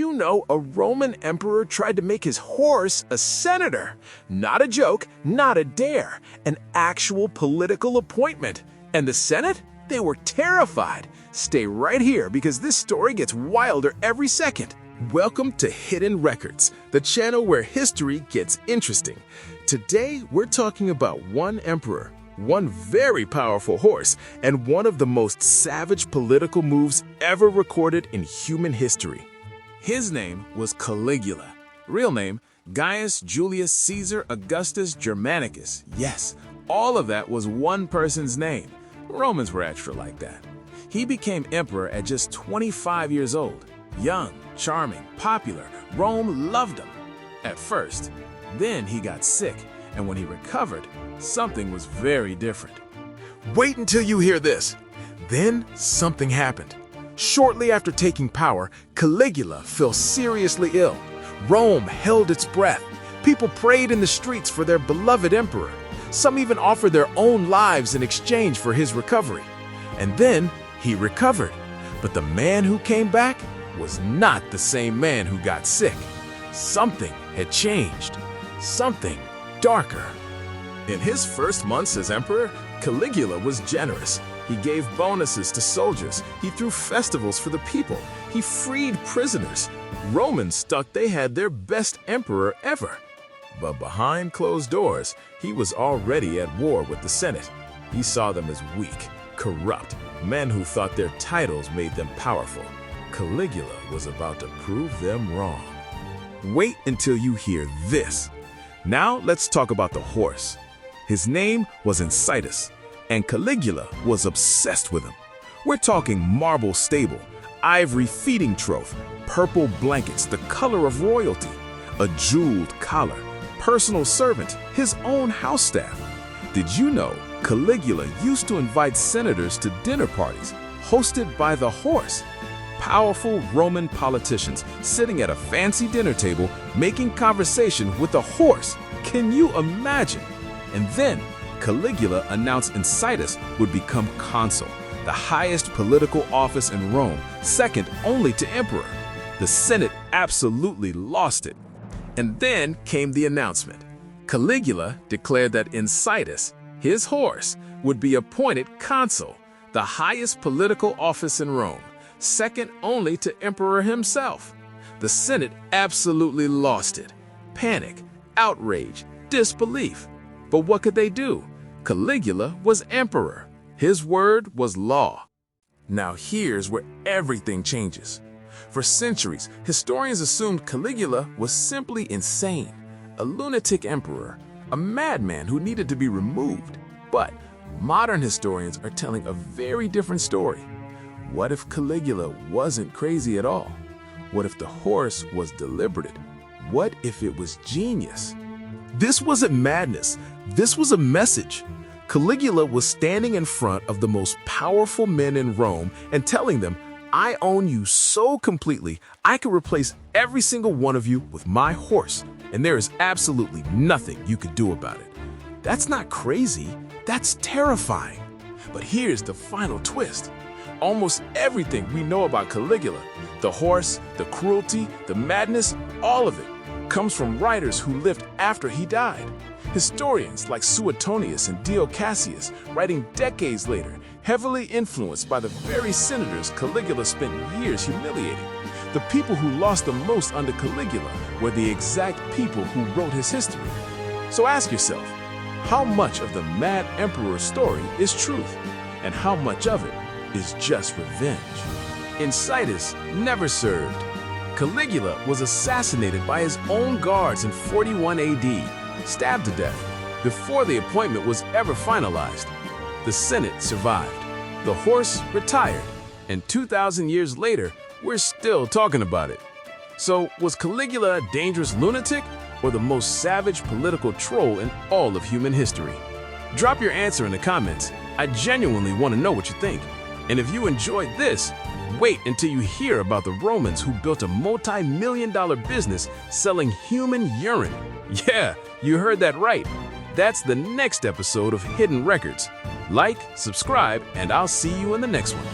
you know a Roman emperor tried to make his horse a senator? Not a joke, not a dare, an actual political appointment. And the Senate? They were terrified. Stay right here because this story gets wilder every second. Welcome to Hidden Records, the channel where history gets interesting. Today, we're talking about one emperor, one very powerful horse, and one of the most savage political moves ever recorded in human history. His name was Caligula. Real name, Gaius Julius Caesar Augustus Germanicus. Yes, all of that was one person's name. Romans were extra like that. He became emperor at just 25 years old. Young, charming, popular, Rome loved him at first. Then he got sick, and when he recovered, something was very different. Wait until you hear this. Then something happened. Shortly after taking power, Caligula fell seriously ill. Rome held its breath. People prayed in the streets for their beloved emperor. Some even offered their own lives in exchange for his recovery. And then he recovered. But the man who came back was not the same man who got sick. Something had changed. Something darker. In his first months as emperor, Caligula was generous. He gave bonuses to soldiers. He threw festivals for the people. He freed prisoners. Romans thought they had their best emperor ever. But behind closed doors, he was already at war with the Senate. He saw them as weak, corrupt, men who thought their titles made them powerful. Caligula was about to prove them wrong. Wait until you hear this. Now let's talk about the horse. His name was Incitus, and Caligula was obsessed with him. We're talking marble stable, ivory feeding trough, purple blankets, the color of royalty, a jeweled collar, personal servant, his own house staff. Did you know Caligula used to invite senators to dinner parties hosted by the horse? Powerful Roman politicians sitting at a fancy dinner table making conversation with a horse. Can you imagine? And then Caligula announced Incitus would become consul, the highest political office in Rome, second only to emperor. The Senate absolutely lost it. And then came the announcement. Caligula declared that Incitus, his horse, would be appointed consul, the highest political office in Rome, second only to emperor himself. The Senate absolutely lost it. Panic, outrage, disbelief. But what could they do? Caligula was emperor. His word was law. Now here's where everything changes. For centuries, historians assumed Caligula was simply insane, a lunatic emperor, a madman who needed to be removed. But modern historians are telling a very different story. What if Caligula wasn't crazy at all? What if the horse was deliberate? What if it was genius? This wasn't madness. This was a message. Caligula was standing in front of the most powerful men in Rome and telling them, I own you so completely, I can replace every single one of you with my horse, and there is absolutely nothing you could do about it. That's not crazy, that's terrifying. But here's the final twist. Almost everything we know about Caligula, the horse, the cruelty, the madness, all of it, comes from writers who lived after he died. Historians like Suetonius and Dio Cassius, writing decades later, heavily influenced by the very senators Caligula spent years humiliating. The people who lost the most under Caligula were the exact people who wrote his history. So ask yourself, how much of the mad emperor's story is truth, and how much of it is just revenge? Incitus never served. Caligula was assassinated by his own guards in 41 AD, stabbed to death, before the appointment was ever finalized. The Senate survived. The horse retired, and 2,000 years later, we're still talking about it. So, was Caligula a dangerous lunatic or the most savage political troll in all of human history? Drop your answer in the comments. I genuinely want to know what you think. And if you enjoyed this, wait until you hear about the Romans who built a multi-million-dollar business selling human urine. Yeah, you heard that right. That's the next episode of Hidden Records. Like, subscribe, and I'll see you in the next one.